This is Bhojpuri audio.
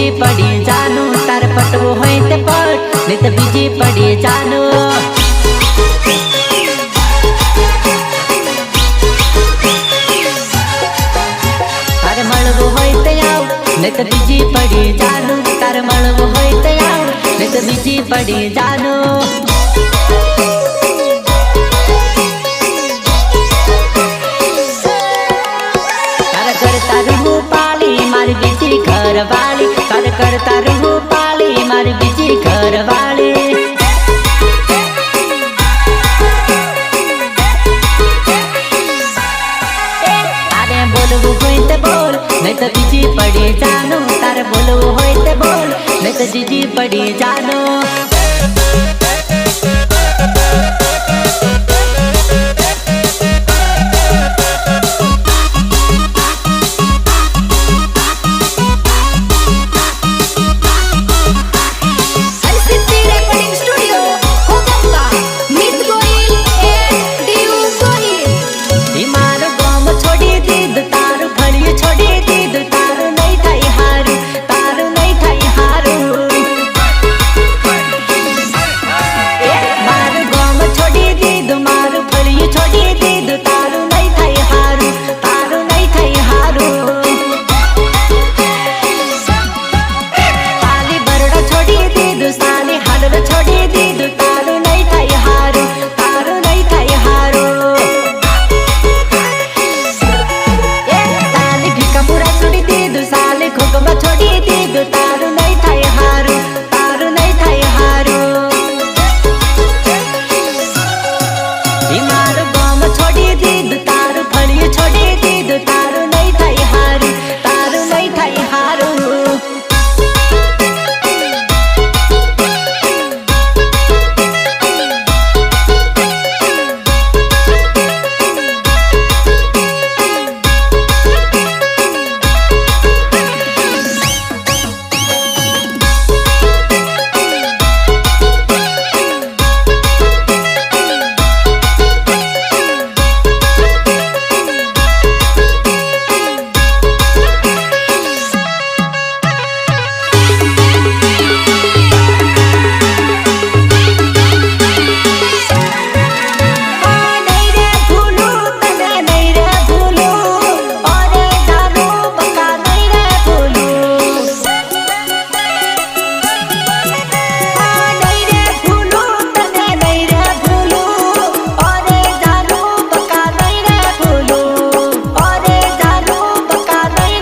बीजी पड़ी जानू तार पटवो होय ते पट नहीं तो बीजी पड़ी जानू। तार मळवो होय ते आव नहीं तो बीजी पड़ी जानू तार मळवो होय ते आव नहीं तो बीजी पड़ी जानू। करता रहूं पाली मारी बीजी घर वाली कर करता रहूं पाली मारी बीजी घर वाली। अरे बोलवू होय ते बोल नहीं तो बीजी पड़ी जानू तार बोलवू होय ते बोल नहीं तो बीजी पड़ी जानू।